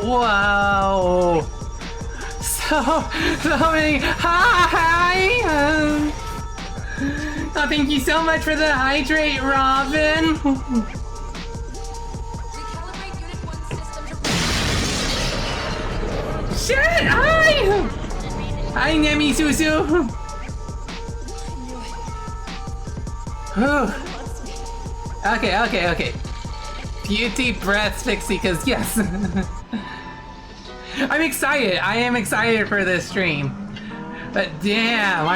Wow! So many. Hi! Oh, thank you so much for the hydrate, Robin! Shit! Hi! Hi, Nemi Susu! Whew. Okay. Few deep breaths, Vixey, because yes. I'm excited. I am excited for this stream. But damn,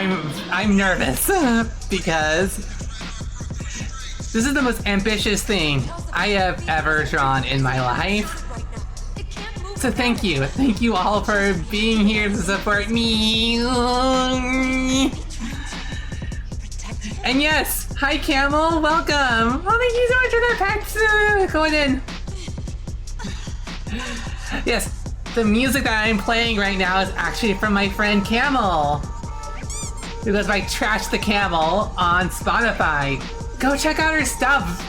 I'm nervous because this is the most ambitious thing I have ever drawn in my life. So thank you. Thank you all for being here to support me. And yes, hi Camel, welcome. Oh, thank you so much for that packs going in. Yes, the music that I'm playing right now is actually from my friend Camel, who goes by Trash the Camel on Spotify. Go check out her stuff.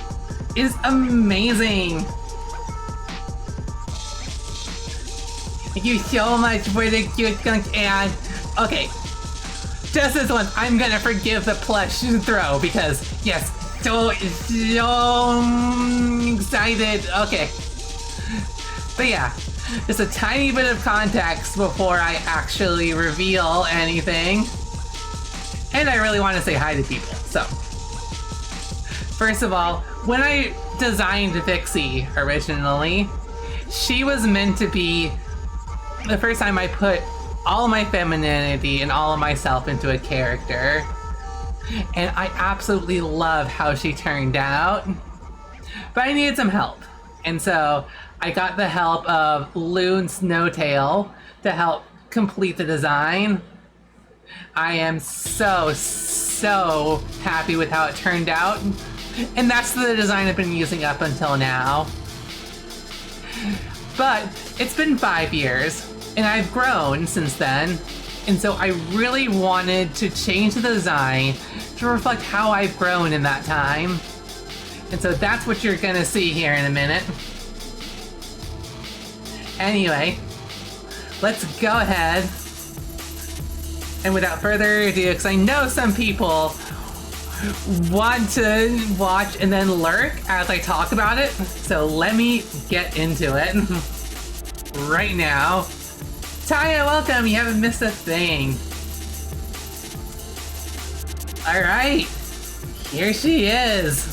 It's amazing. Thank you so much for the cute skunk ad. Okay. Just this once, I'm gonna forgive the plush throw because, yes, so excited. Okay. But yeah, just a tiny bit of context before I actually reveal anything. And I really want to say hi to people, so. First of all, when I designed Vixey originally, she was meant to be the first time I put all of my femininity and all of myself into a character. And I absolutely love how she turned out. But I needed some help. And so I got the help of Loon Snowtail to help complete the design. I am so happy with how it turned out. And that's the design I've been using up until now. But it's been 5 years. And I've grown since then, and so I really wanted to change the design to reflect how I've grown in that time. And so that's what you're gonna see here in a minute. Anyway, let's go ahead. And without further ado, because I know some people want to watch and then lurk as I talk about it, so let me get into it right now. Taya, welcome! You haven't missed a thing. Alright, here she is.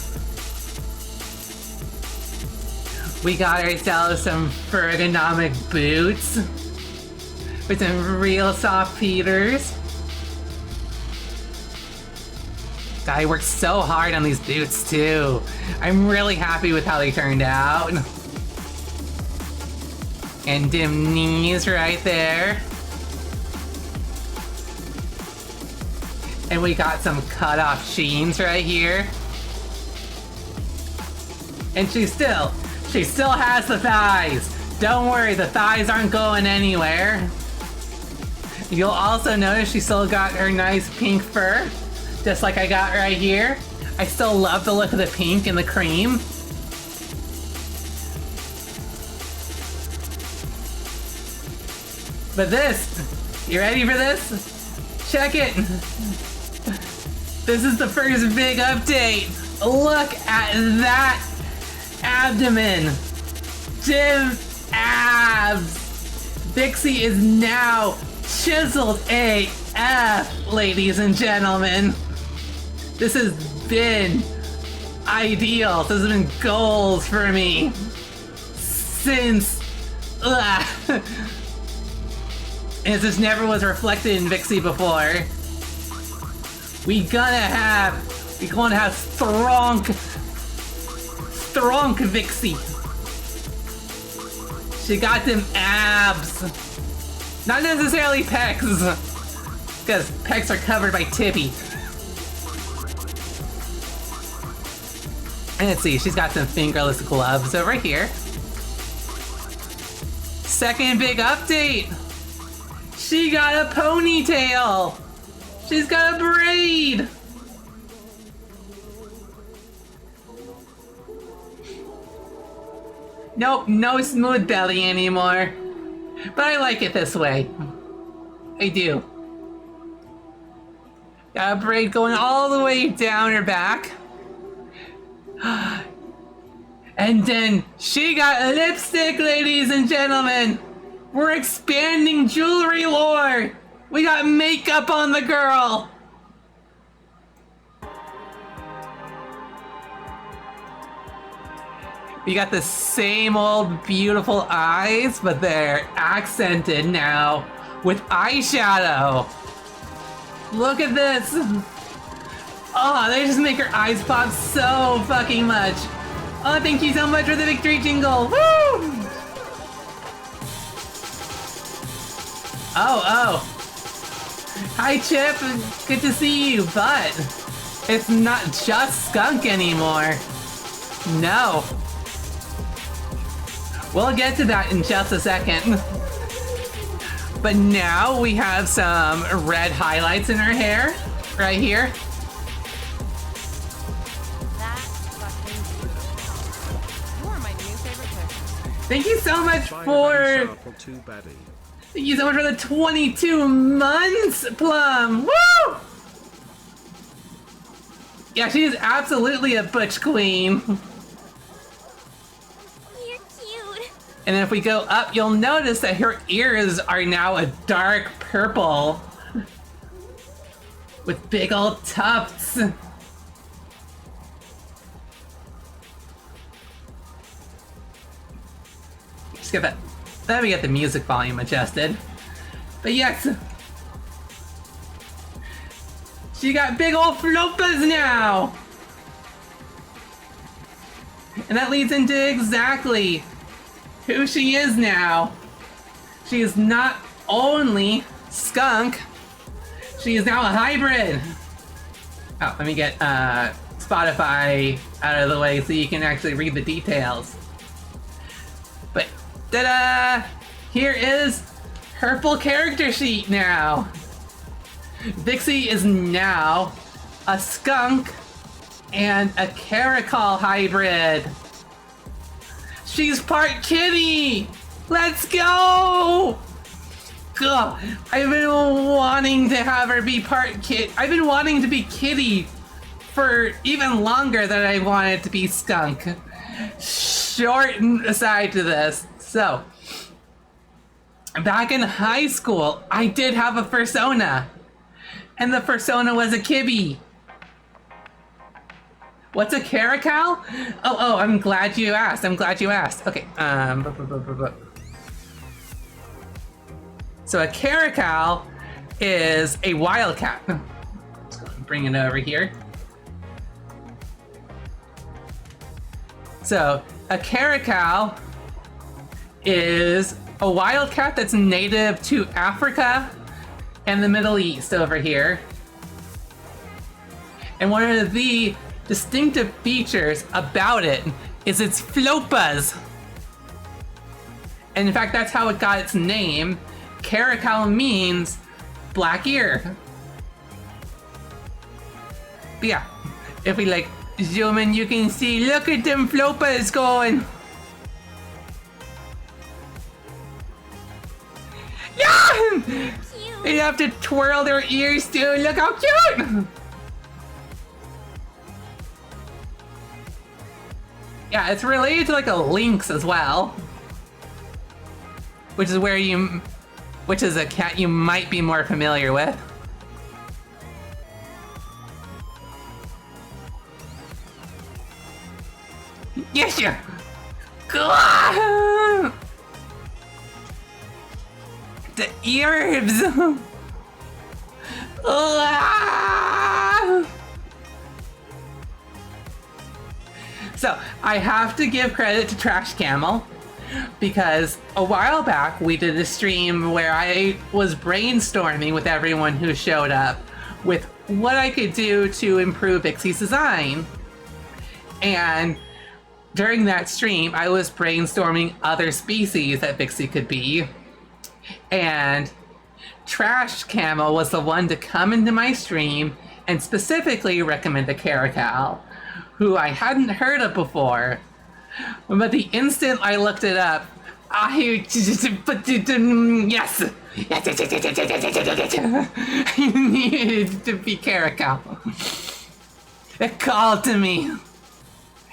We got ourselves some ergonomic boots with some real soft feeders. God, I worked so hard on these boots too. I'm really happy with how they turned out. And dim knees right there. And we got some cut off sheens right here. And she still has the thighs. Don't worry, the thighs aren't going anywhere. You'll also notice she still got her nice pink fur, just like I got right here. I still love the look of the pink and the cream. But this, you ready for this? Check it. This is the first big update. Look at that abdomen. Dim abs. Vixey is now chiseled AF, ladies and gentlemen. This has been ideal. This has been goals for me since. And this never was reflected in Vixey before. We gonna have strong Vixey. She got them abs. Not necessarily pecs, because pecs are covered by Tippy. And let's see, she's got some fingerless gloves over here. Second big update. She got a ponytail! She's got a braid! Nope, no smooth belly anymore. But I like it this way. I do. Got a braid going all the way down her back. And then she got a lipstick, ladies and gentlemen! We're expanding jewelry lore! We got makeup on the girl! We got the same old beautiful eyes, but they're accented now with eyeshadow. Look at this. Oh, they just make her eyes pop so fucking much. Oh, thank you so much for the victory jingle. Woo! Oh. Hi, Chip. Good to see you, but it's not just Skunk anymore. No. We'll get to that in just a second. But now we have some red highlights in her hair, right here. You are my new favorite person. Thank you so much for... Thank you so much for the 22 months, Plum! Woo! Yeah, she is absolutely a butch queen. You're cute. And then if we go up, you'll notice that her ears are now a dark purple. With big old tufts. Just get that. Let me get the music volume adjusted. But yes. She got big old flopas now! And that leads into exactly who she is now. She is not only skunk, she is now a hybrid. Oh, let me get Spotify out of the way so you can actually read the details. But ta-da! Here is her full character sheet now. Vixey is now a skunk and a caracal hybrid. She's part kitty! Let's go! Ugh, I've been wanting to have her be part kit. I've been wanting to be kitty for even longer than I wanted to be skunk. Short aside to this. So, back in high school, I did have a fursona. And the fursona was a kibby. What's a caracal? Oh, I'm glad you asked. Okay, so a caracal is a wildcat. Let's go and bring it over here. So a caracal is a wildcat that's native to Africa and the Middle East over here. And one of the distinctive features about it is its flopas. And in fact, that's how it got its name. Caracal means black ear. But yeah, if we like zoom in, you can see, look at them flopas going. Yeah! They have to twirl their ears too. Look how cute! Yeah, it's related to like a lynx as well. Which is a cat you might be more familiar with. Yes, yeah. The ears. So I have to give credit to Trash Camel because a while back we did a stream where I was brainstorming with everyone who showed up with what I could do to improve Vixey's design. And during that stream, I was brainstorming other species that Vixey could be. And Trash Camel was the one to come into my stream and specifically recommend a caracal, who I hadn't heard of before. But the instant I looked it up, yes! I needed to be caracal. It called to me.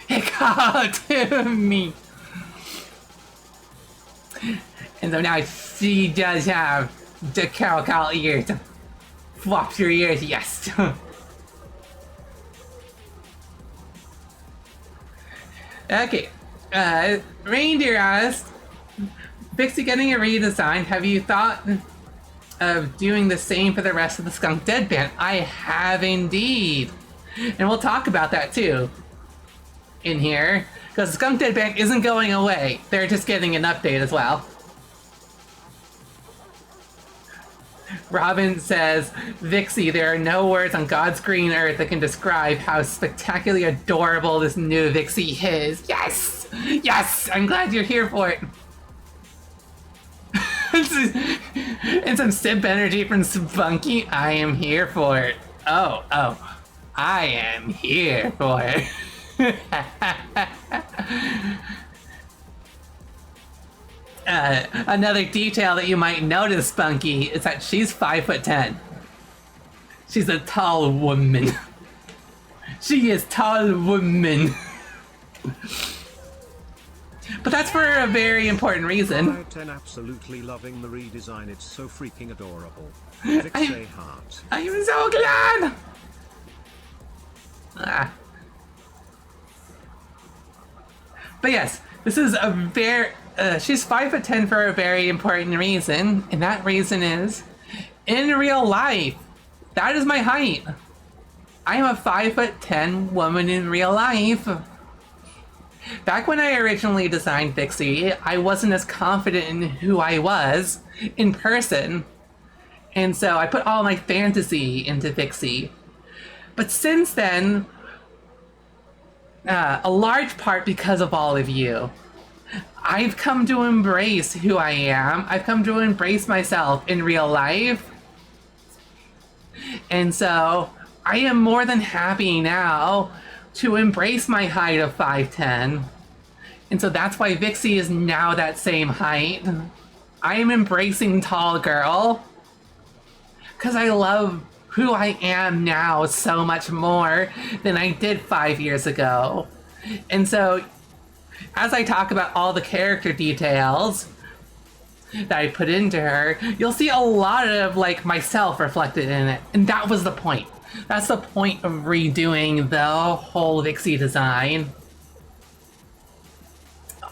It called to me. And so now she does have the caracal ears. Flop your ears, yes. Okay, Reindeer asked, Vixey getting a redesign, have you thought of doing the same for the rest of the Skunk Dead Band? I have indeed. And we'll talk about that too in here, because the Skunk Dead Band isn't going away. They're just getting an update as well. Robin says, Vixey, there are no words on God's green earth that can describe how spectacularly adorable this new Vixey is. Yes! Yes! I'm glad you're here for it. And some simp energy from Spunky. I am here for it. Oh. I am here for it. Another detail that you might notice, Spunky, is that she's 5'10". She's a tall woman. She is tall woman. But that's for a very important reason. 5'10", absolutely loving the redesign. It's so freaking adorable. Vixey heart. I am so glad. But yes, this is a very. She's 5'10" for a very important reason, and that reason is, in real life, that is my height. I am a 5'10" woman in real life. Back when I originally designed Vixey, I wasn't as confident in who I was in person, and so I put all my fantasy into Vixey. But since then, a large part because of all of you, I've come to embrace who I am. I've come to embrace myself in real life. And so I am more than happy now to embrace my height of 5'10". And so that's why Vixey is now that same height. I am embracing tall girl because I love who I am now so much more than I did 5 years ago. And so as I talk about all the character details that I put into her, you'll see a lot of like myself reflected in it. And that was the point. That's the point of redoing the whole Vixey design.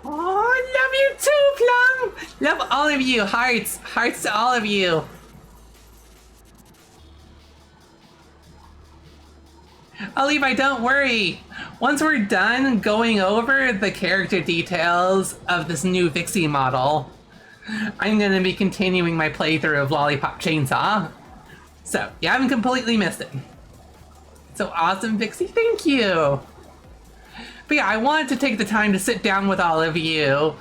Oh, I love you too, Plum! Love all of you. Hearts. Hearts to all of you. Levi, don't worry. Once we're done going over the character details of this new Vixey model, I'm going to be continuing my playthrough of Lollipop Chainsaw. So, you haven't completely missed it. So awesome, Vixey. Thank you. But yeah, I wanted to take the time to sit down with all of you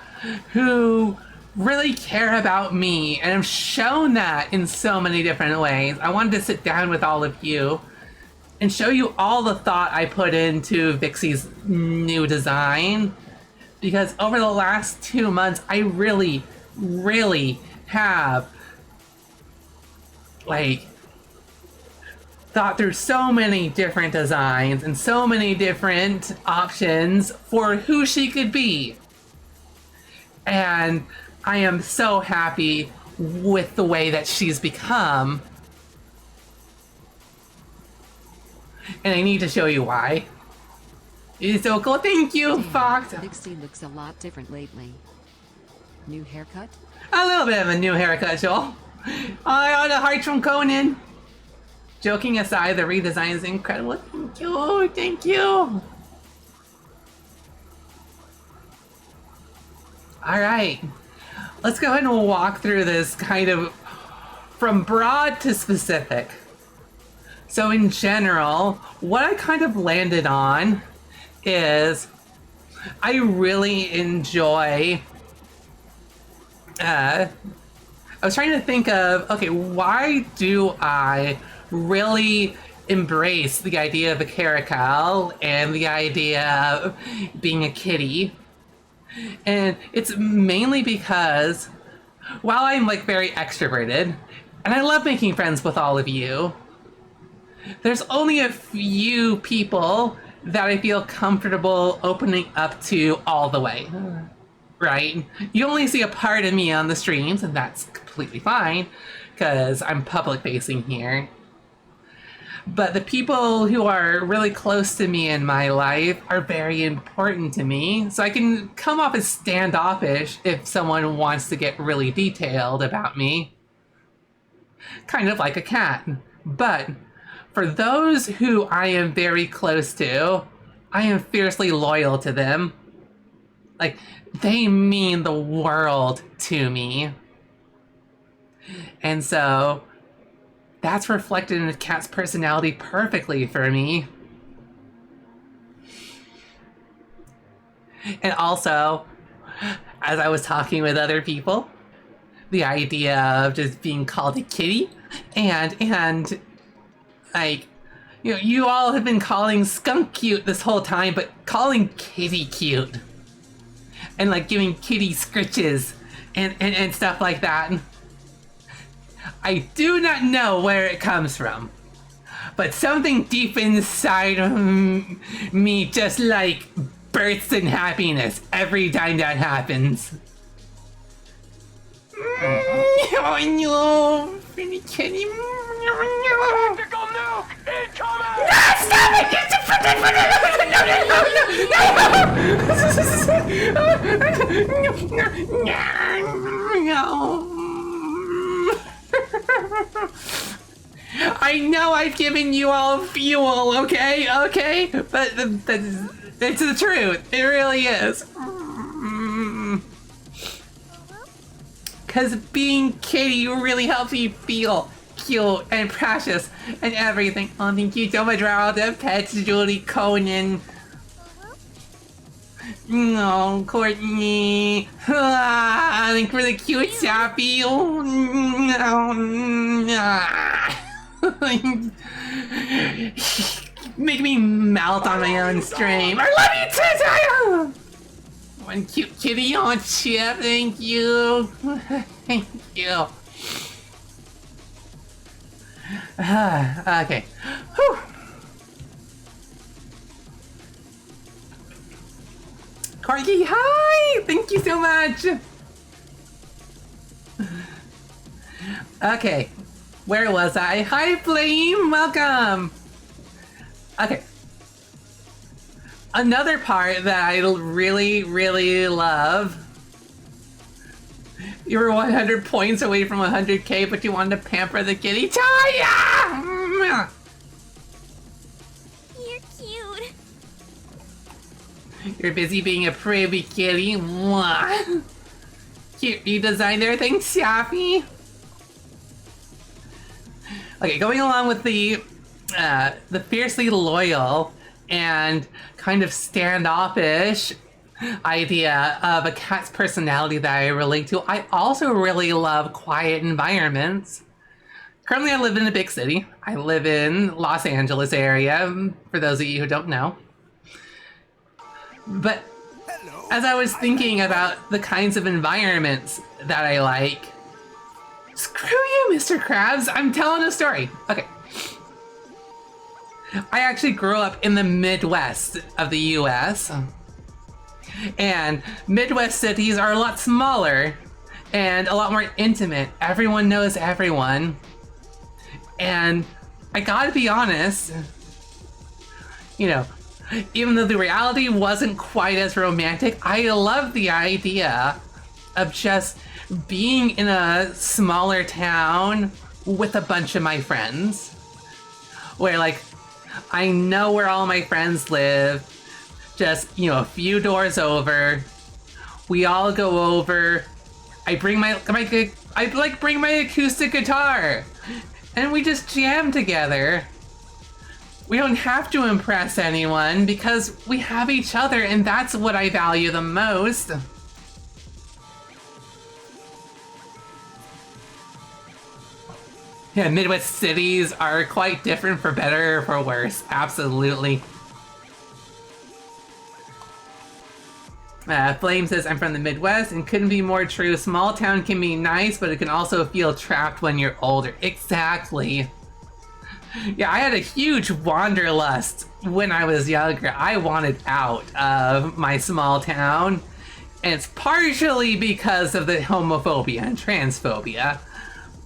who really care about me, and have shown that in so many different ways. I wanted to sit down with all of you and show you all the thought I put into Vixey's new design. Because over the last 2 months, I really have, like, thought through so many different designs and so many different options for who she could be. And I am so happy with the way that she's become. And I need to show you why. It's so cool. Thank you, Fox. Vixey looks a lot different lately. New haircut? A little bit of a new haircut, Joel. Oh, the hearts from Conan. Joking aside, the redesign is incredible. Thank you. Thank you. Alright. Let's go ahead and walk through this kind of from broad to specific. So in general, what I kind of landed on is I really enjoy, I was trying to think of, okay, why do I really embrace the idea of a caracal and the idea of being a kitty? And it's mainly because while I'm like very extroverted and I love making friends with all of you, there's only a few people that I feel comfortable opening up to all the way, right? You only see a part of me on the streams, and that's completely fine, because I'm public facing here. But the people who are really close to me in my life are very important to me. So I can come off as standoffish if someone wants to get really detailed about me. Kind of like a cat. But for those who I am very close to, I am fiercely loyal to them. Like, they mean the world to me. And so that's reflected in the cat's personality perfectly for me. And also, as I was talking with other people, the idea of just being called a kitty and like, you know, you all have been calling Skunk cute this whole time, but calling Kitty cute and like giving Kitty scritches and stuff like that. I do not know where it comes from, but something deep inside of me just like bursts in happiness every time that happens. Oh no, pretty kitty. Tactical nuke incoming! Stop it! No. I know I've given you all fuel, okay? But it's the truth. It really is. Because being Kitty really helps me feel cute and precious and everything. Oh, thank you so much for all the pets, Julie, Conan. No, Courtney. Thanks for the cute sappy. Oh, make me melt on my own stream. I love you too, one cute kitty on chip. Thank you. Thank you. Okay. Whew. Corgi, hi! Thank you so much! Okay, where was I? Hi, Flame! Welcome! Okay. Another part that I really, really love. You were 100 points away from 100k, but you wanted to pamper the kitty. Taya! You're cute. You're busy being a pretty kitty. Mwah. Cute redesign there. Thanks, Shafi. Okay, going along with the fiercely loyal and kind of standoffish idea of a cat's personality that I relate to, I also really love quiet environments. Currently, I live in a big city. I live in Los Angeles area, for those of you who don't know. But as I was thinking about the kinds of environments that I like, screw you, Mr. Krabs, I'm telling a story. Okay. I actually grew up in the Midwest of the US. And Midwest cities are a lot smaller and a lot more intimate. Everyone knows everyone. And I gotta be honest, you know, even though the reality wasn't quite as romantic, I love the idea of just being in a smaller town with a bunch of my friends. Where, like, I know where all my friends live. Just, you know, a few doors over. We all go over. I bring my bring my acoustic guitar. And we just jam together. We don't have to impress anyone because we have each other, and that's what I value the most. Yeah, Midwest cities are quite different for better or for worse. Absolutely. Flame says, I'm from the Midwest and couldn't be more true. Small town can be nice, but it can also feel trapped when you're older. Exactly. Yeah, I had a huge wanderlust when I was younger. I wanted out of my small town. And it's partially because of the homophobia and transphobia.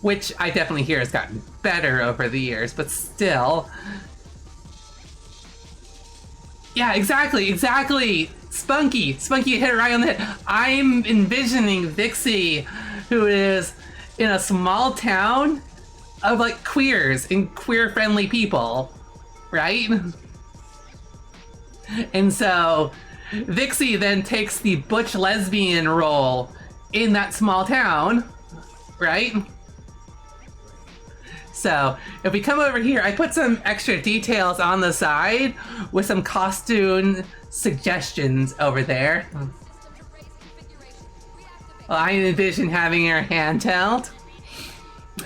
which I definitely hear has gotten better over the years, but still. Yeah, exactly. Spunky hit it right on the head. I'm envisioning Vixey, who is in a small town of like queers and queer-friendly people, right? And so Vixey then takes the butch lesbian role in that small town, right? So if we come over here, I put some extra details on the side with some costume suggestions over there. Well, I envision having her handheld.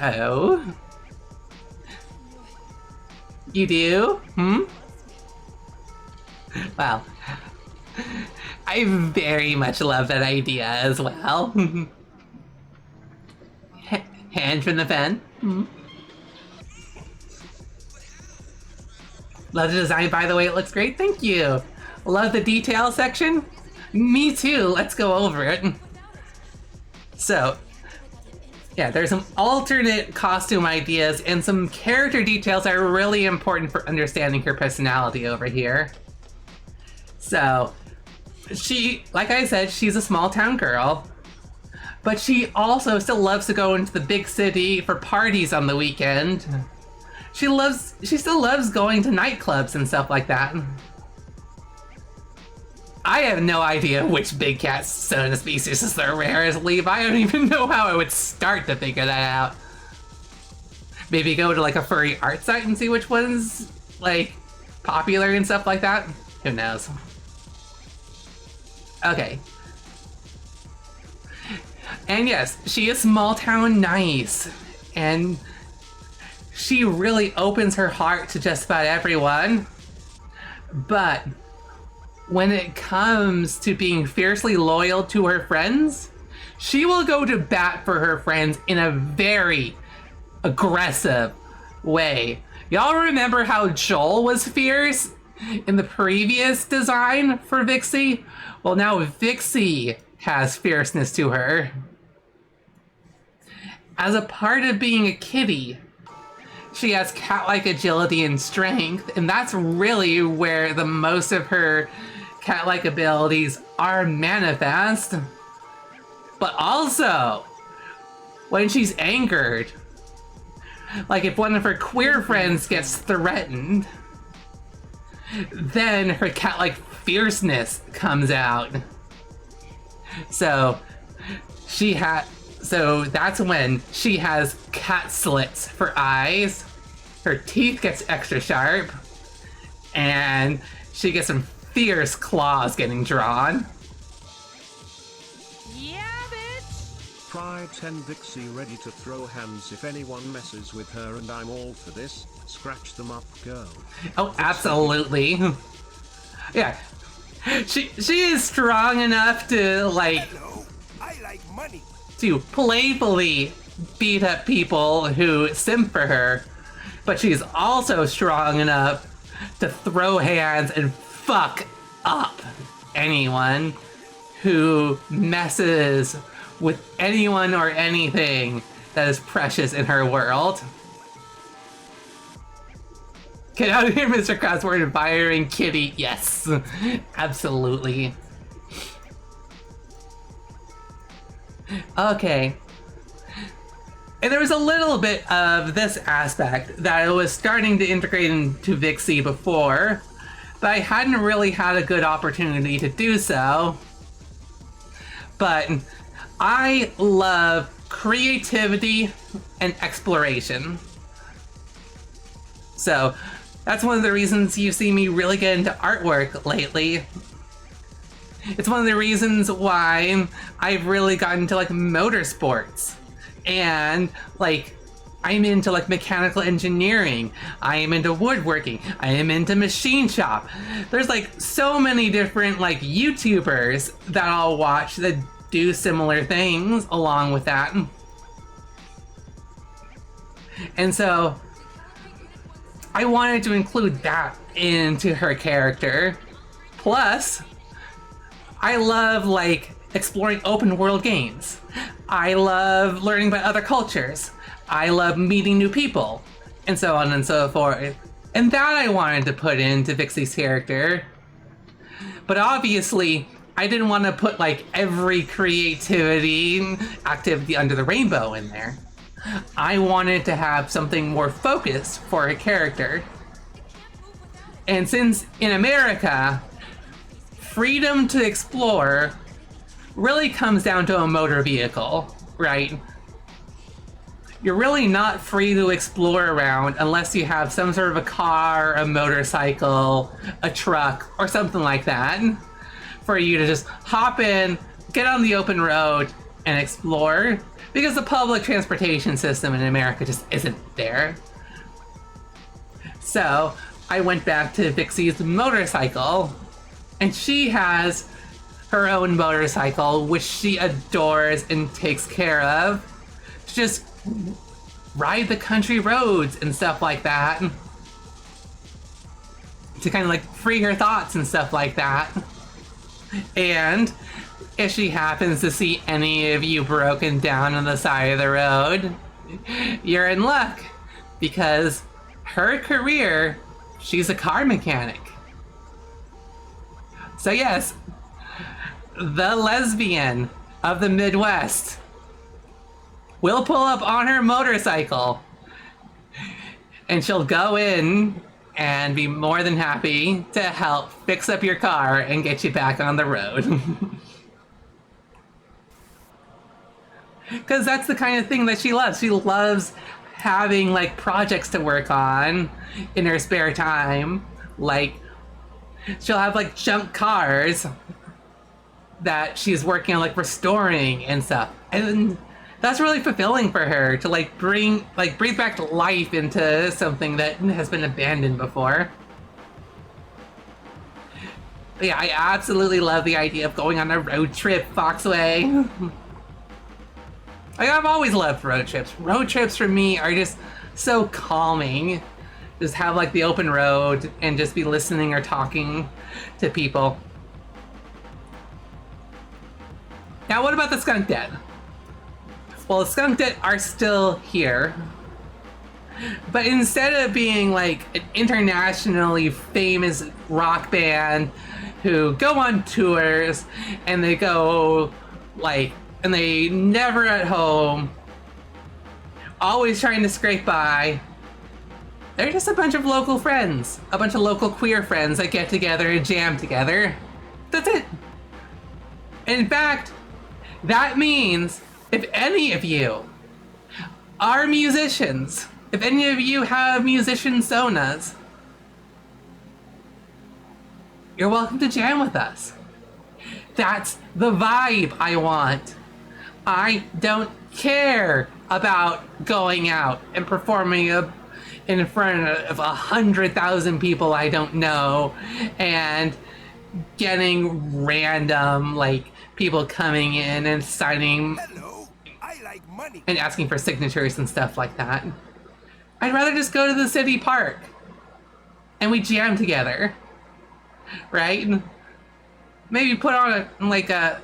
Oh. You do? Well, I very much love that idea as well. Hand from the pen. Love the design, by the way, it looks great, thank you. Love the detail section. Me too, let's go over it. So, yeah, there's some alternate costume ideas and some character details that are really important for understanding her personality over here. So, she, like I said, she's a small town girl, but she also still loves to go into the big city for parties on the weekend. She still loves going to nightclubs and stuff like that. I have no idea which big cat sona species is the rarest, Leave. I don't even know how I would start to figure that out. Maybe go to like a furry art site and see which one's like popular and stuff like that. Who knows? Okay. And yes, she is small town nice. And she really opens her heart to just about everyone. But when it comes to being fiercely loyal to her friends, she will go to bat for her friends in a very aggressive way. Y'all remember how Joel was fierce in the previous design for Vixey? Well, now Vixey has fierceness to her. As a part of being a kitty, she has cat-like agility and strength, and that's really where the most of her cat-like abilities are manifest. But also, when she's angered, like if one of her queer friends gets threatened, then her cat-like fierceness comes out. So that's when she has cat slits for eyes, her teeth gets extra sharp, and she gets some fierce claws getting drawn. Yeah, bitch! Pride 10 Vixey ready to throw hands if anyone messes with her, and I'm all for this. Scratch them up, go. Oh, absolutely. Yeah. She is strong enough to like Hello, I like money. to playfully beat up people who simp for her, but she's also strong enough to throw hands and fuck up anyone who messes with anyone or anything that is precious in her world. Get out of here, Mr. Crossword admiring kitty. Yes, absolutely. Okay. And there was a little bit of this aspect that I was starting to integrate into Vixey before, but I hadn't really had a good opportunity to do so. But I love creativity and exploration. So that's one of the reasons you see me really get into artwork lately. It's one of the reasons why I've really gotten into like motorsports, and like I'm into like mechanical engineering, I am into woodworking, I am into machine shop. There's like so many different like YouTubers that I'll watch that do similar things along with that. And so I wanted to include that into her character. Plus, I love like exploring open world games. I love learning about other cultures. I love meeting new people, and so on and so forth. And that I wanted to put into Vixey's character. But obviously, I didn't want to put like every creativity activity under the rainbow in there. I wanted to have something more focused for a character. And since in America, freedom to explore really comes down to a motor vehicle, right? You're really not free to explore around unless you have some sort of a car, a motorcycle, a truck, or something like that for you to just hop in, get on the open road, and explore, because the public transportation system in America just isn't there. So I went back to Vixey's motorcycle, and she has her own motorcycle, which she adores and takes care of. To just ride the country roads and stuff like that. To kind of like free her thoughts and stuff like that. And if she happens to see any of you broken down on the side of the road, you're in luck, because her career, she's a car mechanic. So yes, the lesbian of the Midwest will pull up on her motorcycle, and she'll go in and be more than happy to help fix up your car and get you back on the road. Because that's the kind of thing that she loves. She loves having like projects to work on in her spare time. Like, she'll have like junk cars that she's working on like restoring and stuff. And that's really fulfilling for her to like breathe back life into something that has been abandoned before. But yeah, I absolutely love the idea of going on a road trip, Foxway. Like, I've always loved road trips. Road trips for me are just so calming. Just have like the open road and just be listening or talking to people. Now, what about the Skunk Dead? Well, the Skunk Dead are still here. But instead of being like an internationally famous rock band who go on tours and they go like, and they never at home, always trying to scrape by, they're just a bunch of local friends, a bunch of local queer friends that get together and jam together. That's it. In fact, that means if any of you are musicians, if any of you have musician sonas, you're welcome to jam with us. That's the vibe I want. I don't care about going out and performing in front of 100,000 people I don't know and getting random like people coming in and signing Hello, I like money. and asking for signatures and stuff like that. I'd rather just go to the city park and we jam together, right? Maybe put on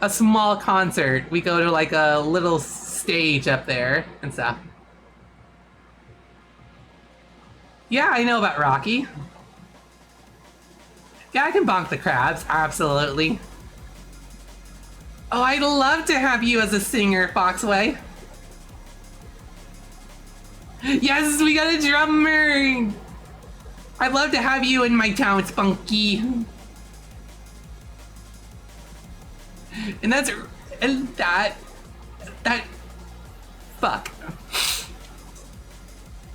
a small concert. We go to like a little stage up there and stuff. Yeah, I know about Rocky. Yeah, I can bonk the crabs, absolutely. Oh, I'd love to have you as a singer, Foxway. Yes, we got a drummer! I'd love to have you in my town, Spunky. And that, fuck.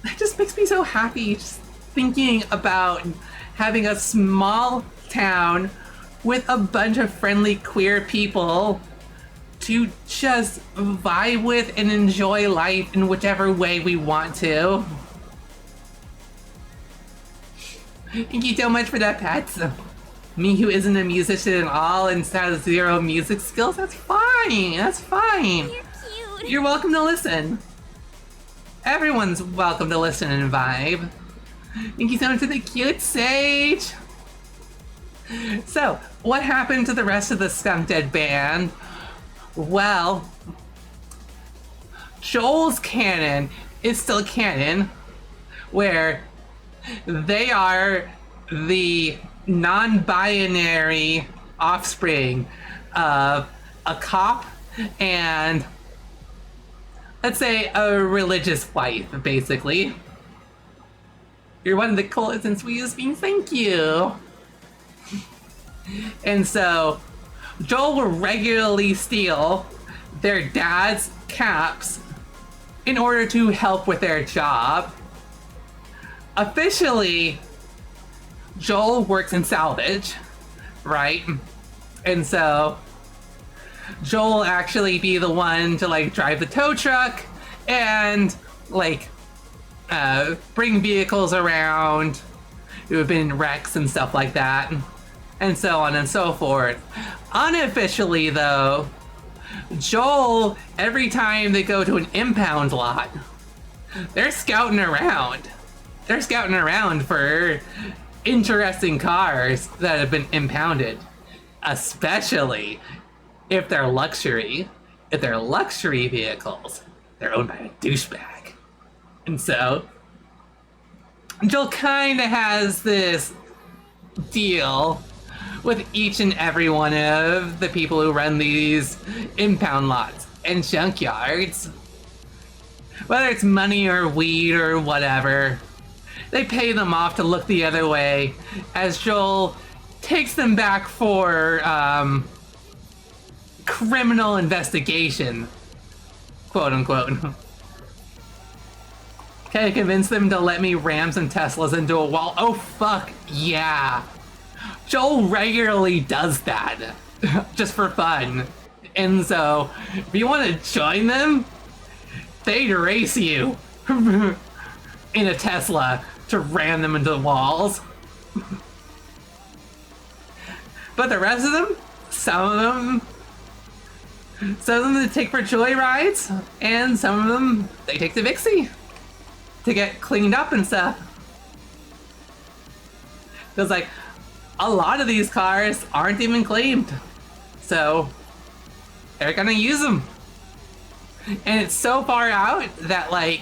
That just makes me so happy, just thinking about having a small town with a bunch of friendly queer people to just vibe with and enjoy life in whichever way we want to. Thank you so much for that, Pets. Me who isn't a musician at all and has zero music skills, that's fine, that's fine. You're cute. You're welcome to listen. Everyone's welcome to listen and vibe. Thank you so much for the cute Sage. So, what happened to the rest of the Skunk Dead band? Well, Joel's canon is still canon, where they are the non-binary offspring of a cop and, let's say, a religious wife, basically. You're one of the coolest and sweetest beings, thank you! And so, Joel will regularly steal their dad's caps in order to help with their job. Officially, Joel works in salvage, right? And so, Joel will actually be the one to like drive the tow truck and like bring vehicles around who have been in wrecks and stuff like that, and so on and so forth. Unofficially though, Joel, every time they go to an impound lot, they're scouting around. They're scouting around for interesting cars that have been impounded, especially if they're luxury. If they're luxury vehicles, they're owned by a douchebag. And so, Joel kind of has this deal with each and every one of the people who run these impound lots and junkyards. Whether it's money or weed or whatever, they pay them off to look the other way as Joel takes them back for criminal investigation, quote unquote. Can I convince them to let me ram some Teslas into a wall? Oh fuck yeah! Joel regularly does that, just for fun. And so, if you want to join them, they'd race you in a Tesla to ram them into the walls. But the rest of them, some of them they take for joyrides, and some of them they take to Vixey to get cleaned up and stuff. Because like, a lot of these cars aren't even claimed, so they're gonna use them. And it's so far out that like,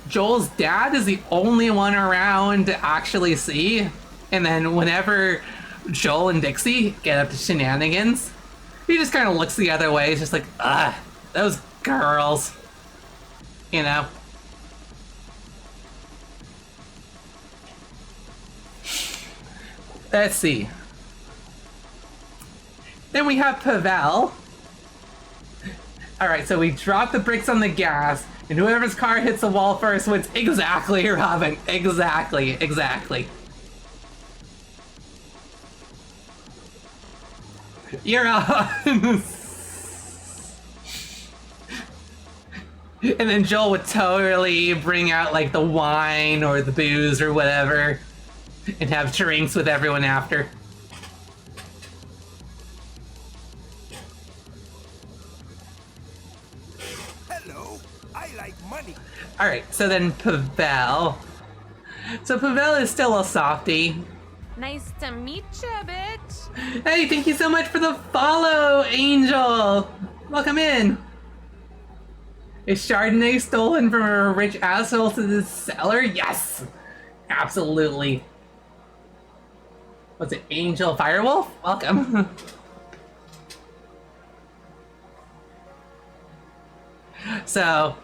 Joel's dad is the only one around to actually see, and then whenever Joel and Vixey get up to shenanigans, he just kind of looks the other way. He's just like, those girls, you know. Let's see. Then we have Pavel. Alright, so we drop the bricks on the gas, and whoever's car hits the wall first wins. Exactly, Robin. Exactly. You're on. And then Joel would totally bring out like the wine or the booze or whatever and have drinks with everyone after. Hello, I like money. Alright, so then Pavel. So Pavel is still a softie. Nice to meet ya, bitch. Hey, thank you so much for the follow, Angel! Welcome in! Is Chardonnay stolen from a rich asshole to the cellar? Yes! Absolutely. What's it, Angel Firewolf? Welcome. So,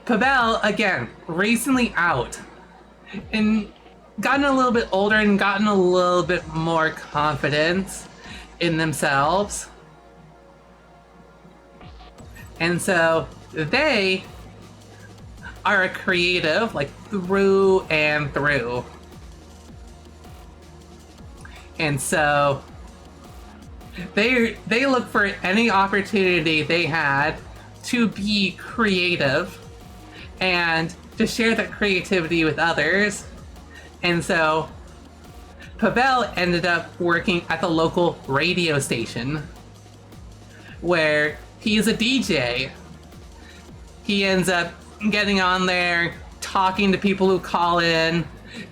Pavel, again, recently out. And gotten a little bit older and gotten a little bit more confidence in themselves. And so they are a creative, like, through and through. And so they look for any opportunity they had to be creative and to share that creativity with others. And so Pavel ended up working at the local radio station where he's a DJ. He ends up getting on there, talking to people who call in,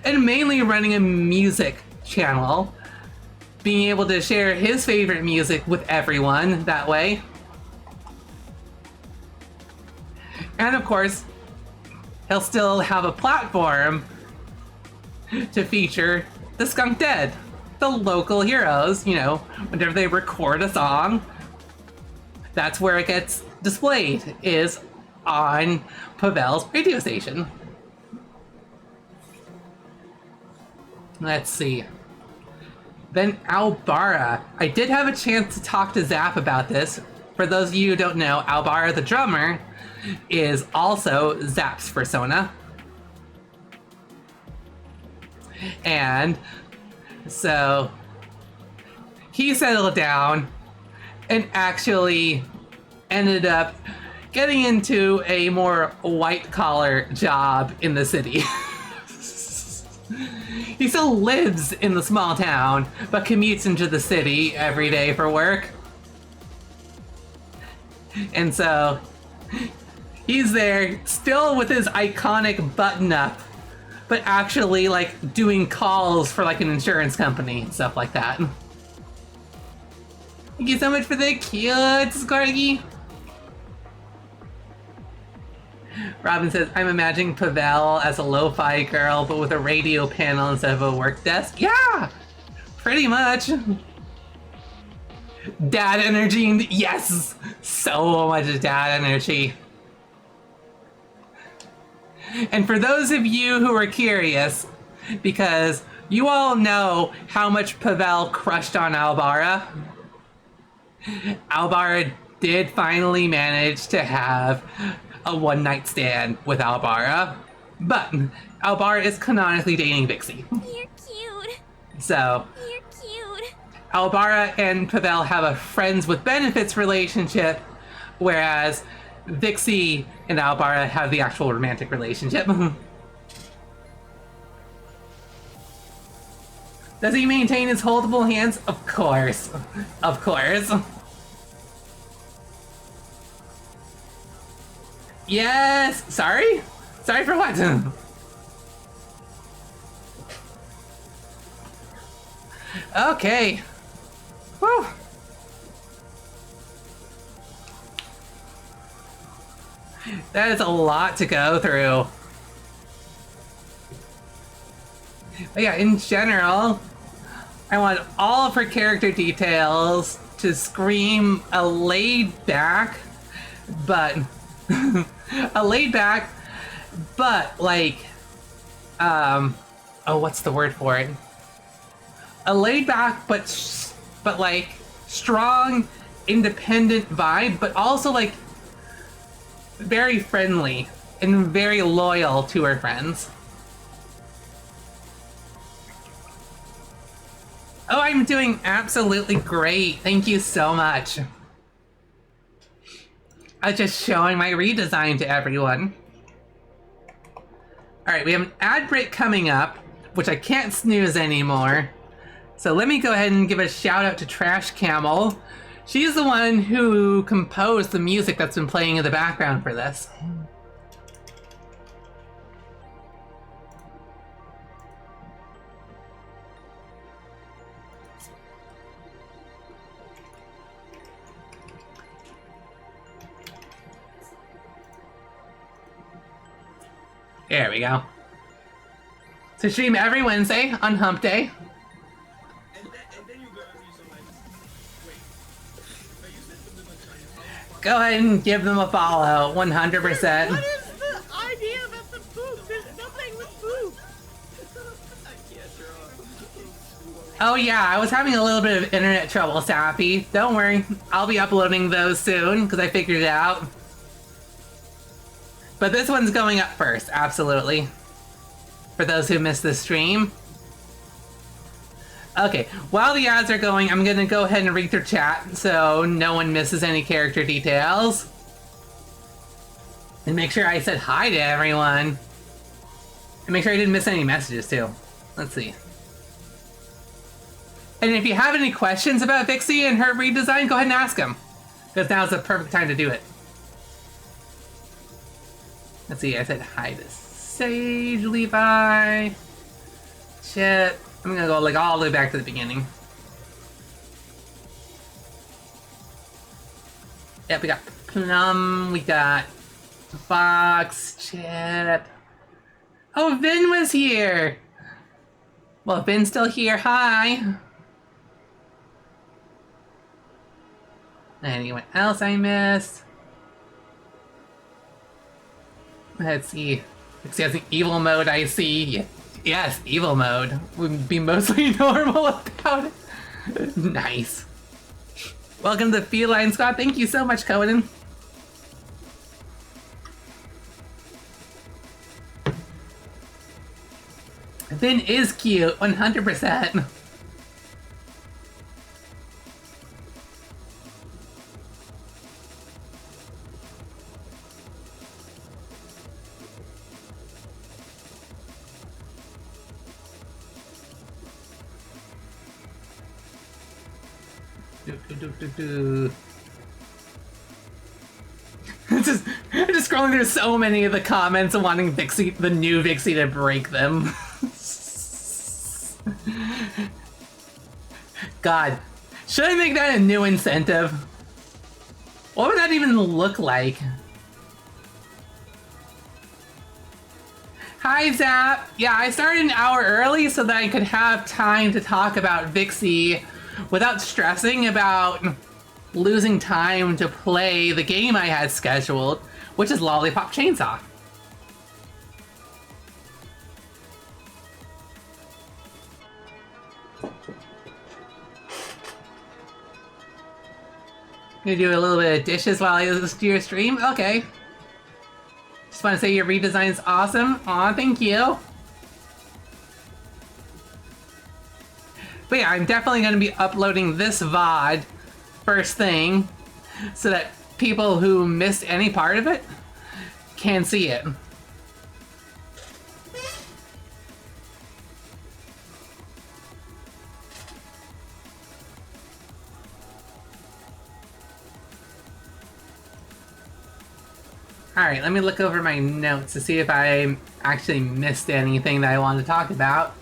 and mainly running a music channel, being able to share his favorite music with everyone that way. And of course, he'll still have a platform to feature the Skunk Dead, the local heroes. You know, whenever they record a song, that's where it gets displayed, is on Pavel's radio station. Let's see. Then Albara. I did have a chance to talk to Zap about this. For those of you who don't know, Albara the drummer is also Zap's persona. And so he settled down and actually ended up getting into a more white-collar job in the city. He still lives in the small town, but commutes into the city every day for work. And so he's there still with his iconic button-up, but actually like doing calls for like an insurance company and stuff like that. Thank you so much for the cute Scargy. Robin says, I'm imagining Pavel as a lo-fi girl, but with a radio panel instead of a work desk. Yeah! Pretty much. Dad energy. Yes! So much dad energy. And for those of you who are curious, because you all know how much Pavel crushed on Albara, Albara did finally manage to have a one-night stand with Albara, but Albara is canonically dating Vixey. You're cute. So, You're cute. Albara and Pavel have a friends with benefits relationship, whereas Vixey and Albara have the actual romantic relationship. Does he maintain his holdable hands? Of course. Of course. Yes! Sorry? Sorry for what? Okay. Whew. That is a lot to go through. But yeah, in general, I want all of her character details to scream a laid back, but a laid back, but like, oh, what's the word for it? A laid back, but like strong, independent vibe, but also like very friendly and very loyal to her friends. Oh, I'm doing absolutely great. Thank you so much. I was just showing my redesign to everyone. Alright, we have an ad break coming up, which I can't snooze anymore. So let me go ahead and give a shout out to Trash Camel. She's the one who composed the music that's been playing in the background for this. There we go. So stream every Wednesday on Hump Day. Go ahead and give them a follow, 100%. What is the idea about the poop? There's nothing with poop. Oh yeah, I was having a little bit of internet trouble, Sappy. Don't worry, I'll be uploading those soon, because I figured it out. But this one's going up first, absolutely. For those who missed the stream. Okay, while the ads are going, I'm gonna go ahead and read through chat so no one misses any character details. And make sure I said hi to everyone. And make sure I didn't miss any messages too. Let's see. And if you have any questions about Vixey and her redesign, go ahead and ask them. Because now's the perfect time to do it. Let's see, I said hi to Sage, Levi, Chip. I'm gonna go like all the way back to the beginning. Yep, we got Plum, we got Fox, Chip. Oh, Vin was here! Well, Vin's still here. Hi! Anyone else I missed? Let's see. It has the evil mode, I see. Yes, evil mode. Would be mostly normal about it. Nice. Welcome to the Feline Squad. Thank you so much, Conan. Vin is cute, 100%. I'm just scrolling through so many of the comments wanting Vixey, the new Vixey, to break them. God, should I make that a new incentive? What would that even look like? Hi, Zap. Yeah, I started an hour early so that I could have time to talk about Vixey without stressing about losing time to play the game I had scheduled, which is Lollipop Chainsaw. Gonna do a little bit of dishes while I listen to your stream? Okay. Just want to say your redesign is awesome. Aw, thank you. But yeah, I'm definitely going to be uploading this VOD first thing so that people who missed any part of it can see it. Alright, let me look over my notes to see if I actually missed anything that I wanted to talk about.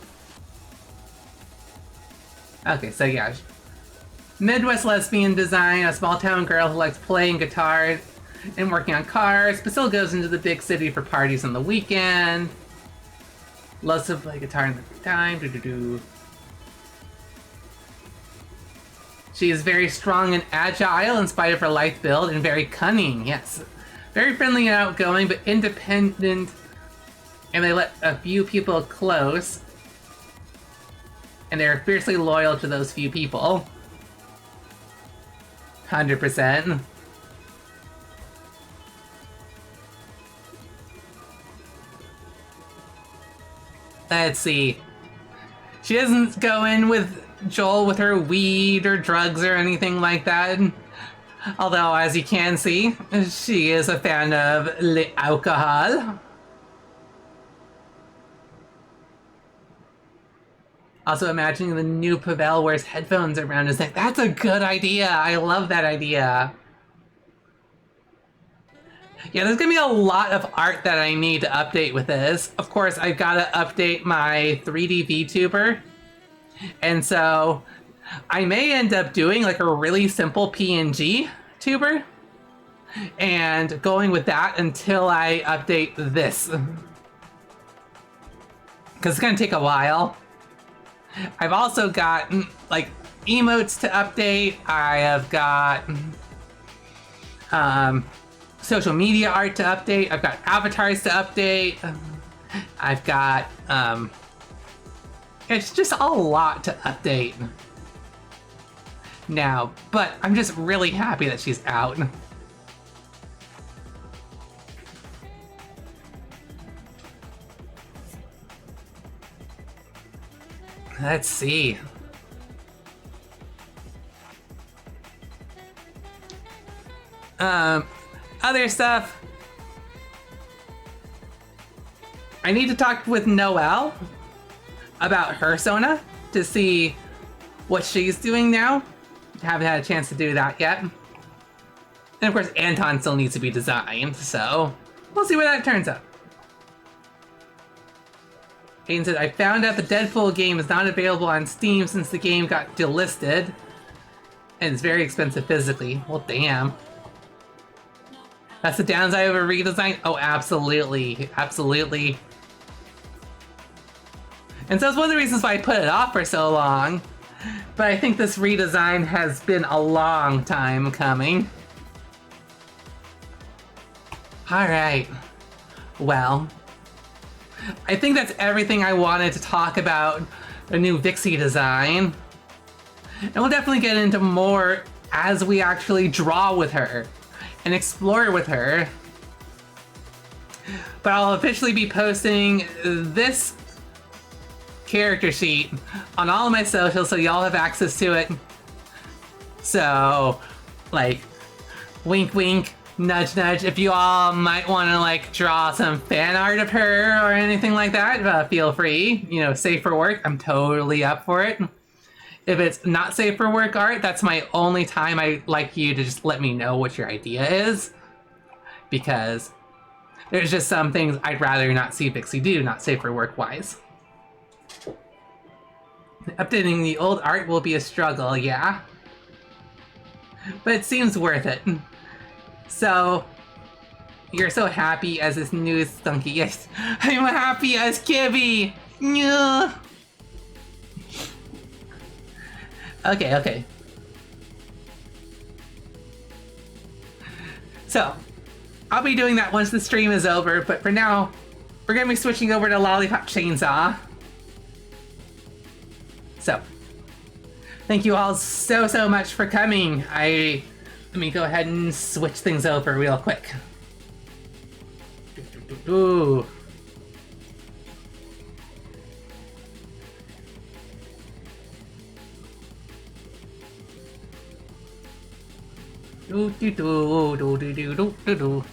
Okay, so yeah. Midwest lesbian design, a small town girl who likes playing guitar and working on cars, but still goes into the big city for parties on the weekend. Loves to play guitar in the free time. Doo-doo-doo. She is very strong and agile in spite of her light build, and very cunning, yes. Very friendly and outgoing, but independent, and they let a few people close. And they're fiercely loyal to those few people. 100%. Let's see. She doesn't go in with Joel with her weed or drugs or anything like that. Although, as you can see, she is a fan of alcohol. Also imagining the new Pavel wears headphones around his neck. That's a good idea. I love that idea. Yeah, there's gonna be a lot of art that I need to update with this. Of course, I've got to update my 3D VTuber. And so I may end up doing like a really simple PNG tuber and going with that until I update this. Because it's gonna take a while. I've also got like emotes to update. I have got social media art to update. I've got avatars to update. I've got it's just a lot to update now, but I'm just really happy that she's out. Let's see. Other stuff. I need to talk with Noelle about her Sona to see what she's doing now. Haven't had a chance to do that yet. And of course, Anton still needs to be designed, so we'll see where that turns out. Hayden said, I found out the Deadpool game is not available on Steam since the game got delisted. And it's very expensive physically. Well, damn. That's the downside of a redesign? Oh, absolutely. Absolutely. And so it's one of the reasons why I put it off for so long. But I think this redesign has been a long time coming. Alright. Well, I think that's everything I wanted to talk about the new Vixey design. And we'll definitely get into more as we actually draw with her and explore with her. But I'll officially be posting this character sheet on all of my socials so y'all have access to it. So, like, wink wink, nudge nudge, if you all might want to like draw some fan art of her or anything like that, feel free. You know, safe for work, I'm totally up for it. If it's not safe for work art, that's my only time I'd like you to just let me know what your idea is. Because there's just some things I'd rather not see Vixey do, not safe for work wise. Updating the old art will be a struggle, yeah. But it seems worth it. So, you're so happy as this new Skunky. Yes, I'm happy as Kibby! Yeah. Okay. So, I'll be doing that once the stream is over, but for now, we're gonna be switching over to Lollipop Chainsaw. So, thank you all so much for coming. Let me go ahead and switch things over real quick. Ooh. Do do do do do do do do.